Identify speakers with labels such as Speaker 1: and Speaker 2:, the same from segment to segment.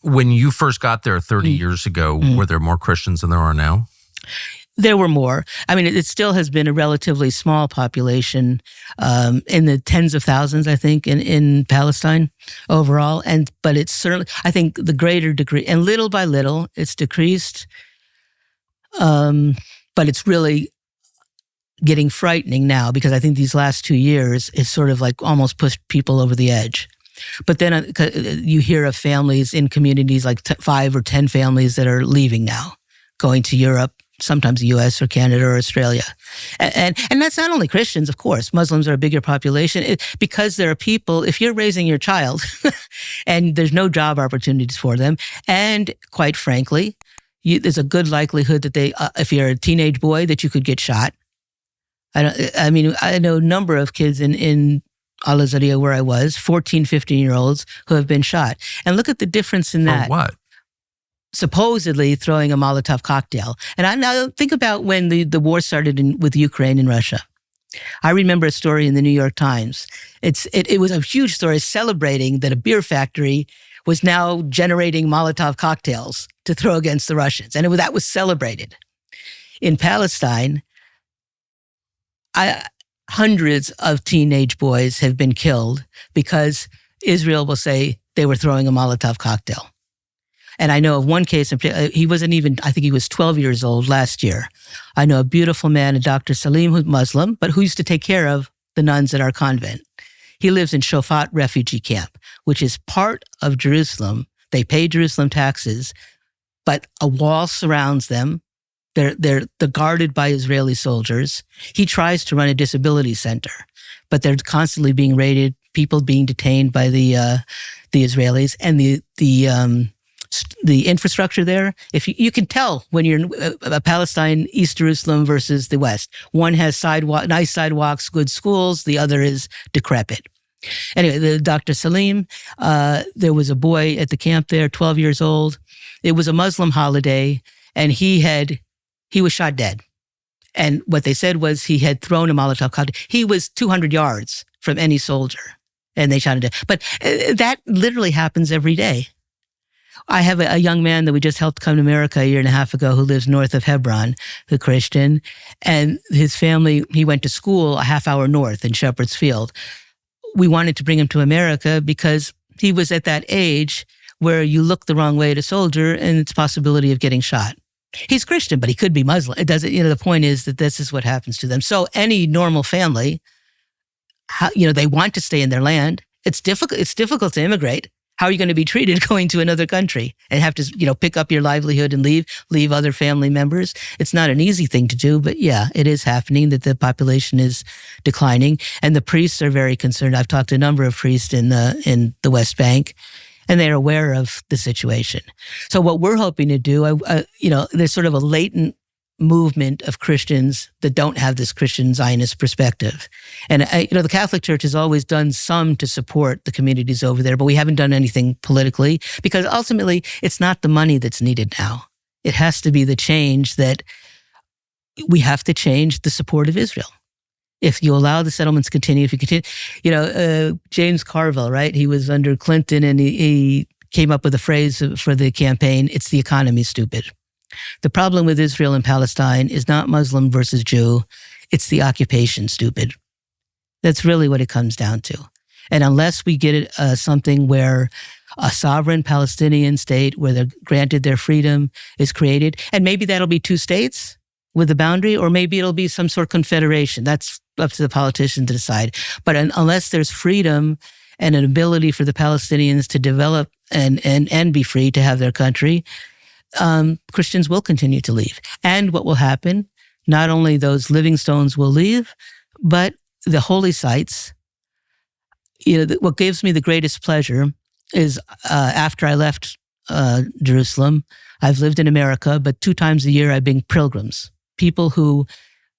Speaker 1: When you first got there 30 years ago, were there more Christians than there are now?
Speaker 2: There were more. I mean, it still has been a relatively small population, in the tens of thousands, I think, in Palestine overall. But it's certainly, I think, the greater degree, and little by little, it's decreased. But it's really getting frightening now, because I think these last 2 years is sort of like almost pushed people over the edge. But then you hear of families in communities, like 5 or 10 families that are leaving now, going to Europe, sometimes the U.S. or Canada or Australia. And that's not only Christians, of course. Muslims are a bigger population, because there are people, if you're raising your child and there's no job opportunities for them, and quite frankly, there's a good likelihood that if you're a teenage boy, that you could get shot. I know a number of kids in Al-Azhariya, where I was, 14, 15-year-olds who have been shot. And look at the difference in that.
Speaker 1: For what?
Speaker 2: Supposedly throwing a Molotov cocktail. And now think about when the war started with Ukraine and Russia. I remember a story in the New York Times. It was a huge story celebrating that a beer factory was now generating Molotov cocktails to throw against the Russians. And that was celebrated. In Palestine, hundreds of teenage boys have been killed because Israel will say they were throwing a Molotov cocktail. And I know of one case, he wasn't even, I think he was 12 years old last year. I know a beautiful man, a Dr. Salim, who's Muslim, but who used to take care of the nuns at our convent. He lives in Shofat refugee camp, which is part of Jerusalem. They pay Jerusalem taxes, but a wall surrounds them. They're guarded by Israeli soldiers. He tries to run a disability center, but they're constantly being raided, people being detained by the Israelis, and the infrastructure there. If you can tell when you're in Palestine, East Jerusalem versus the West. One has nice sidewalks, good schools. The other is decrepit. Anyway, the Dr. Salim, there was a boy at the camp there, 12 years old. It was a Muslim holiday, and he was shot dead. And what they said was he had thrown a Molotov cocktail. He was 200 yards from any soldier, and they shot him dead. But that literally happens every day. I have a young man that we just helped come to America a year and a half ago who lives north of Hebron, a Christian, and his family, he went to school a half hour north in Shepherd's Field. We wanted to bring him to America because he was at that age where you look the wrong way at a soldier and it's possibility of getting shot. He's Christian, but he could be Muslim. It doesn't, the point is that this is what happens to them. So any normal family, they want to stay in their land. It's difficult to immigrate. How are you going to be treated going to another country and have to, pick up your livelihood and leave other family members? It's not an easy thing to do, but yeah, it is happening that the population is declining, and the priests are very concerned. I've talked to a number of priests in the West Bank, and they're aware of the situation. So what we're hoping to do, there's sort of a latent movement of Christians that don't have this Christian Zionist perspective. And, the Catholic Church has always done some to support the communities over there, but we haven't done anything politically, because ultimately it's not the money that's needed now. It has to be the change that we have to change the support of Israel. If you allow the settlements to continue, if you continue, James Carville, right? He was under Clinton, and he came up with a phrase for the campaign, it's the economy, stupid. The problem with Israel and Palestine is not Muslim versus Jew. It's the occupation, stupid. That's really what it comes down to. And unless we get something where a sovereign Palestinian state where they're granted their freedom is created, and maybe that'll be 2 states with a boundary, or maybe it'll be some sort of confederation. That's up to the politicians to decide. But unless there's freedom and an ability for the Palestinians to develop and be free to have their country, Christians will continue to leave. And what will happen, not only those living stones will leave, but the holy sites. What gives me the greatest pleasure is after I left Jerusalem, I've lived in America, but 2 times a year I bring pilgrims, people who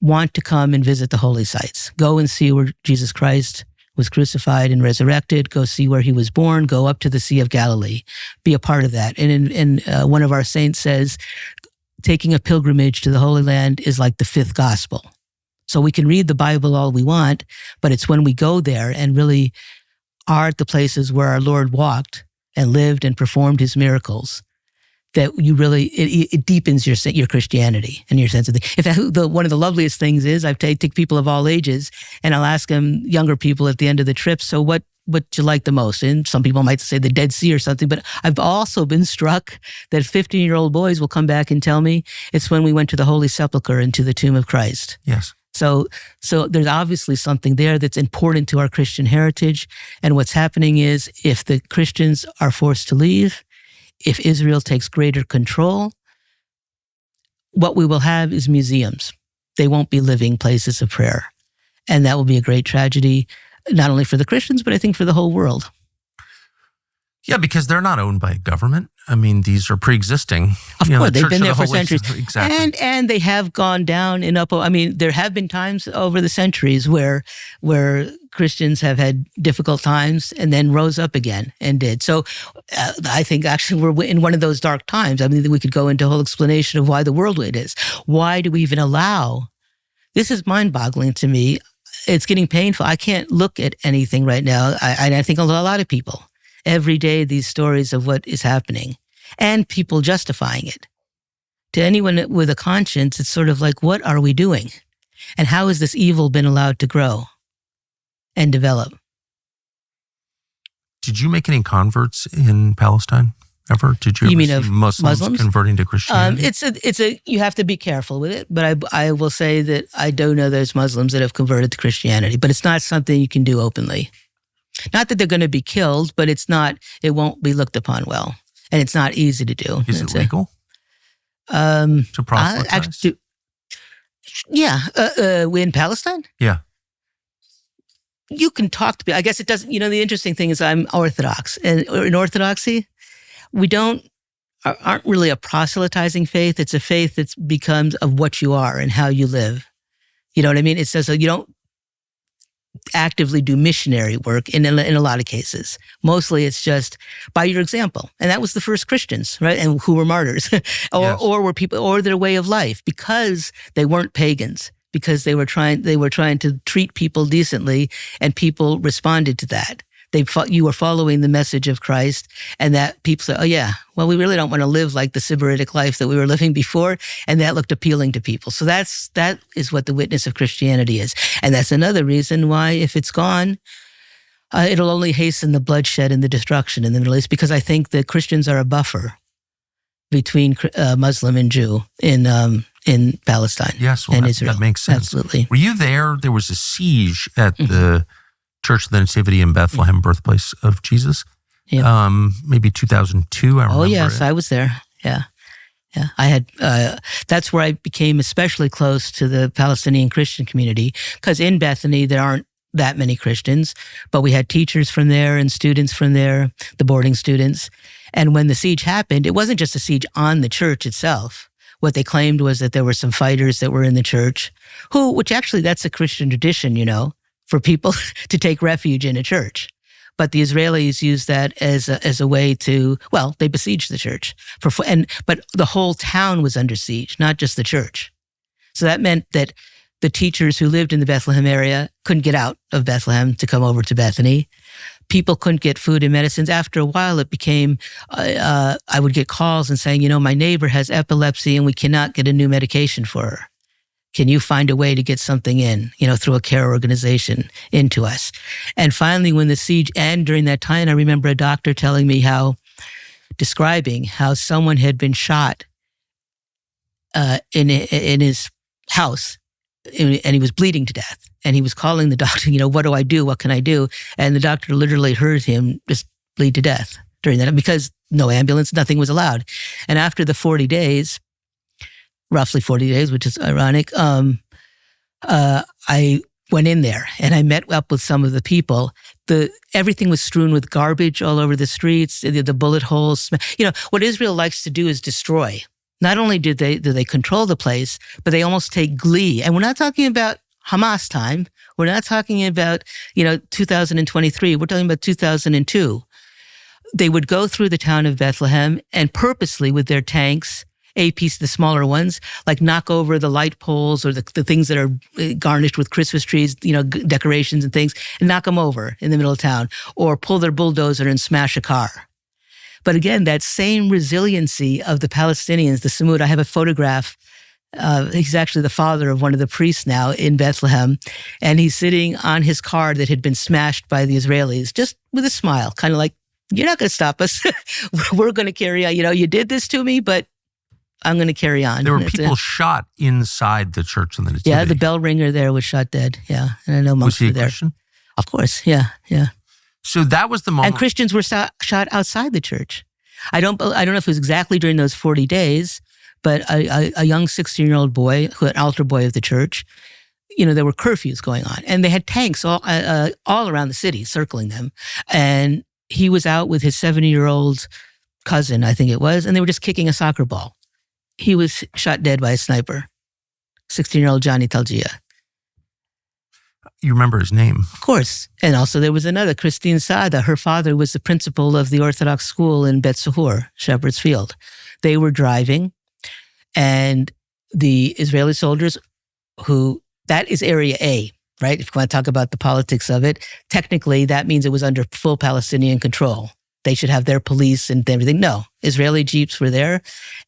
Speaker 2: want to come and visit the holy sites, go and see where Jesus Christ was crucified and resurrected, go see where he was born, go up to the Sea of Galilee, be a part of that. And one of our saints says, taking a pilgrimage to the Holy Land is like the 5th gospel. So we can read the Bible all we want, but it's when we go there and really are at the places where our Lord walked and lived and performed his miracles, that you really, it deepens your Christianity and your sense of one of the loveliest things is I take people of all ages and I'll ask them, younger people at the end of the trip, so what you like the most? And some people might say the Dead Sea or something, but I've also been struck that 15-year-old boys will come back and tell me it's when we went to the Holy Sepulchre and to the tomb of Christ.
Speaker 1: Yes.
Speaker 2: So there's obviously something there that's important to our Christian heritage. And what's happening is if the Christians are forced to leave, if Israel takes greater control, what we will have is museums. They won't be living places of prayer. And that will be a great tragedy, not only for the Christians, but I think for the whole world.
Speaker 1: Yeah, because they're not owned by a government. I mean, these are pre-existing.
Speaker 2: Of course, they've been there for centuries.
Speaker 1: Exactly.
Speaker 2: And they have gone down in up. I mean, there have been times over the centuries where Christians have had difficult times and then rose up again and did. So I think actually we're in one of those dark times. I mean, we could go into a whole explanation of why the world way it is. Why do we even allow? This is mind-boggling to me. It's getting painful. I can't look at anything right now. I think a lot of people. Every day, these stories of what is happening and people justifying it. To anyone with a conscience, it's sort of like, what are we doing? And how has this evil been allowed to grow and develop?
Speaker 1: Did you make any converts in Palestine ever? Did you
Speaker 2: mean
Speaker 1: see
Speaker 2: of
Speaker 1: Muslims converting to Christianity?
Speaker 2: You have to be careful with it, but I will say that I do know there's Muslims that have converted to Christianity, but it's not something you can do openly. Not that they're going to be killed, but it won't be looked upon well. And it's not easy to do.
Speaker 1: Is it legal? To proselytize?
Speaker 2: In Palestine?
Speaker 1: Yeah.
Speaker 2: You can talk to people. I guess it doesn't, the interesting thing is I'm Orthodox. And in Orthodoxy, we aren't really a proselytizing faith. It's a faith that becomes of what you are and how you live. You know what I mean? It says you don't actively do missionary work in a lot of cases. Mostly it's just by your example. And that was the first Christians, right? And who were martyrs or were people, or their way of life, because they weren't pagans, because they were trying to treat people decently, and people responded to that. You were following the message of Christ, and that people said, oh yeah, well, we really don't want to live like the Sybaritic life that we were living before. And that looked appealing to people. So that is what the witness of Christianity is. And that's another reason why, if it's gone, it'll only hasten the bloodshed and the destruction in the Middle East, because I think the Christians are a buffer between Muslim and Jew in Palestine and Israel.
Speaker 1: That makes sense.
Speaker 2: Absolutely.
Speaker 1: Were you there? There was a siege at the Church of the Nativity in Bethlehem, birthplace of Jesus. Yeah. Maybe 2002, I remember.
Speaker 2: Oh, yes, I was there. Yeah. I had, that's where I became especially close to the Palestinian Christian community, because in Bethany, there aren't that many Christians, but we had teachers from there and students from there, the boarding students. And when the siege happened, it wasn't just a siege on the church itself. What they claimed was that there were some fighters that were in the church which actually that's a Christian tradition, for people to take refuge in a church. But the Israelis used that as a way to, they besieged the church. But the whole town was under siege, not just the church. So that meant that the teachers who lived in the Bethlehem area couldn't get out of Bethlehem to come over to Bethany. People couldn't get food and medicines. After a while, it became, I would get calls and saying, my neighbor has epilepsy and we cannot get a new medication for her. Can you find a way to get something in, through a care organization into us? And finally, when the siege ended, during that time, I remember a doctor telling me describing how someone had been shot in his house, and he was bleeding to death. And he was calling the doctor, what do I do? What can I do? And the doctor literally heard him just bleed to death during that, because no ambulance, nothing was allowed. And after the 40 days, roughly 40 days, which is ironic, I went in there and I met up with some of the people. Everything was strewn with garbage all over the streets, the bullet holes. What Israel likes to do is destroy. Not only do they control the place, but they almost take glee. And we're not talking about Hamas time. We're not talking about, 2023. We're talking about 2002. They would go through the town of Bethlehem and purposely, with their tanks, the smaller ones, like knock over the light poles or the things that are garnished with Christmas trees, decorations and things, and knock them over in the middle of town, or pull their bulldozer and smash a car. But again, that same resiliency of the Palestinians, the Samud, I have a photograph. He's actually the father of one of the priests now in Bethlehem. And he's sitting on his car that had been smashed by the Israelis, just with a smile, kind of like, you're not going to stop us. We're going to carry on. You did this to me, but I'm going to carry on.
Speaker 1: There were people shot inside the Church of the Nativity.
Speaker 2: Yeah, the bell ringer there was shot dead. Yeah, and I know monks were there. Was he a Christian? Of course, yeah.
Speaker 1: So that was the moment.
Speaker 2: And Christians were shot outside the church. I don't know if it was exactly during those 40 days, but a young 16-year-old boy, an altar boy of the church, there were curfews going on, and they had tanks all around the city circling them, and he was out with his 70-year-old cousin, I think it was, and they were just kicking a soccer ball. He was shot dead by a sniper, 16-year-old Johnny Talgia.
Speaker 1: You remember his name?
Speaker 2: Of course. And also there was another, Christine Saada. Her father was the principal of the Orthodox school in Bet Sahur, Shepherd's Field. They were driving, and the Israeli soldiers that is Area A, right? If you want to talk about the politics of it, technically that means it was under full Palestinian control. They should have their police and everything. No, Israeli jeeps were there,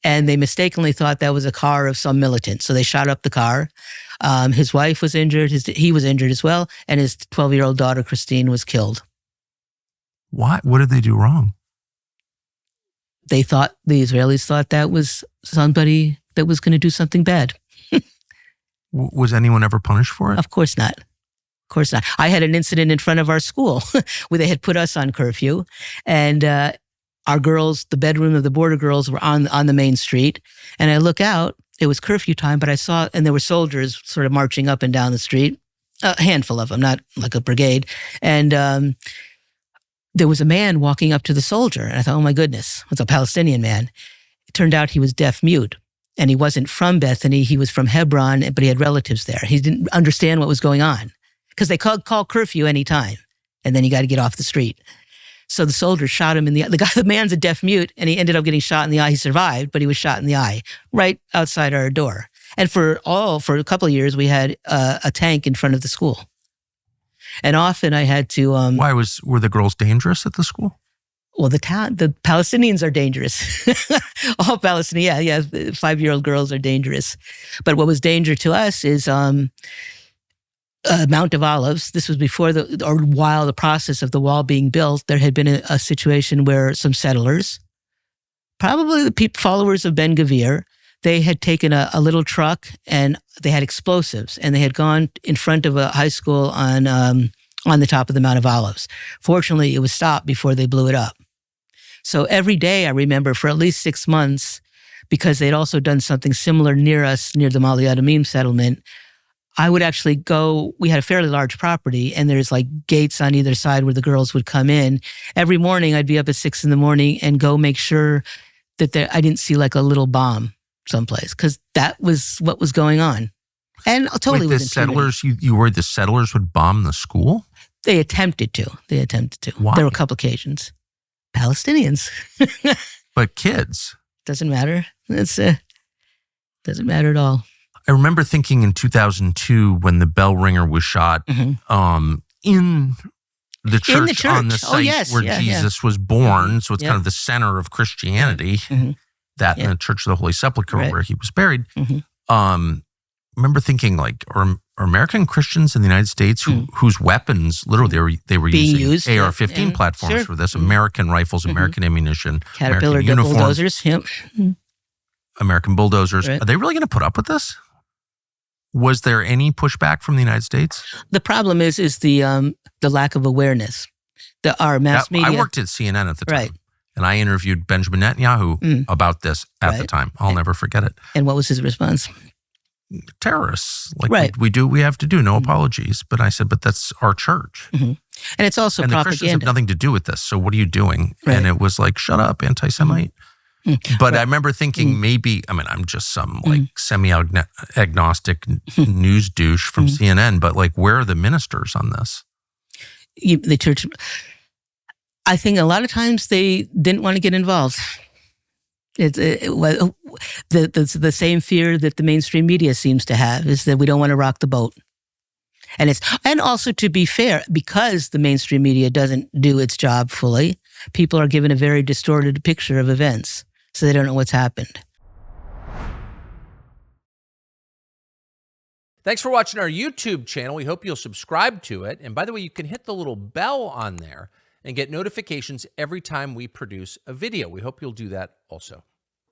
Speaker 2: and they mistakenly thought that was a car of some militant. So they shot up the car. His wife was injured. He was injured as well, and his 12-year-old daughter, Christine, was killed.
Speaker 1: What did they do wrong?
Speaker 2: The Israelis thought that was somebody that was going to do something bad.
Speaker 1: Was anyone ever punished for it?
Speaker 2: Of course not. Of course not. I had an incident in front of our school where they had put us on curfew, and our girls, the bedroom of the border girls, were on the main street. And I look out, it was curfew time, but I saw, and there were soldiers sort of marching up and down the street, a handful of them, not like a brigade. And there was a man walking up to the soldier, and I thought, oh my goodness, it's a Palestinian man. It turned out he was deaf-mute. And he wasn't from Bethany, he was from Hebron, but he had relatives there. He didn't understand what was going on, because they call curfew anytime, and then you got to get off the street. So the soldier shot him in the eye. The man's a deaf mute, and he ended up getting shot in the eye. He survived, but he was shot in the eye right outside our door. And for a couple of years, we had a tank in front of the school. And often I had to...
Speaker 1: were the girls dangerous at the school?
Speaker 2: Well, the Palestinians are dangerous. All Palestinians, yeah, 5-year-old girls are dangerous. But what was danger to us is Mount of Olives. This was while the process of the wall being built. There had been a situation where some settlers, probably the followers of Ben Gvir, they had taken a little truck, and they had explosives, and they had gone in front of a high school on the top of the Mount of Olives. Fortunately, it was stopped before they blew it up. So every day, I remember, for at least 6 months, because they'd also done something similar near us, near the Mali Adumim settlement, I would actually go, we had a fairly large property, and there's like gates on either side where the girls would come in. Every morning, I'd be up at 6 a.m. and go make sure that I didn't see like a little bomb someplace, because that was what was going on. And totally was
Speaker 1: settlers, you worried the settlers would bomb the school?
Speaker 2: They attempted to.
Speaker 1: Why?
Speaker 2: There were a couple occasions. Palestinians.
Speaker 1: But kids.
Speaker 2: Doesn't matter. Doesn't matter at all.
Speaker 1: I remember thinking in 2002 when the bell ringer was shot in the church on the site where Jesus was born. So it's kind of the center of Christianity, that in the Church of the Holy Sepulchre where he was buried. I remember thinking, like, are American Christians in the United States whose weapons, literally, they were using AR-15 platforms for this, American rifles, American ammunition,
Speaker 2: Caterpillar
Speaker 1: American uniforms,
Speaker 2: bulldozers,
Speaker 1: American bulldozers. Right. Are they really going to put up with this? Was there any pushback from the United States?
Speaker 2: The problem is the lack of awareness. Our mass media.
Speaker 1: I worked at CNN at the time, and I interviewed Benjamin Netanyahu about this at the time. I'll never forget it.
Speaker 2: And what was his response?
Speaker 1: Terrorists, like we have to do, no apologies. But I said, but that's our church.
Speaker 2: And it's also
Speaker 1: propaganda. And the Christians have nothing to do with this, so what are you doing? And it was like, shut up, anti-Semite. But I remember thinking maybe, I'm just some like semi-agnostic news douche from CNN, but like, where are the ministers on this?
Speaker 2: The church, I think a lot of times they didn't want to get involved. It's the same fear that the mainstream media seems to have, is that we don't want to rock the boat. And also, to be fair, because the mainstream media doesn't do its job fully, people are given a very distorted picture of events, so they don't know what's happened.
Speaker 1: Thanks for watching our YouTube channel. We hope you'll subscribe to it. And by the way, you can hit the little bell on there and get notifications every time we produce a video. We hope you'll do that also.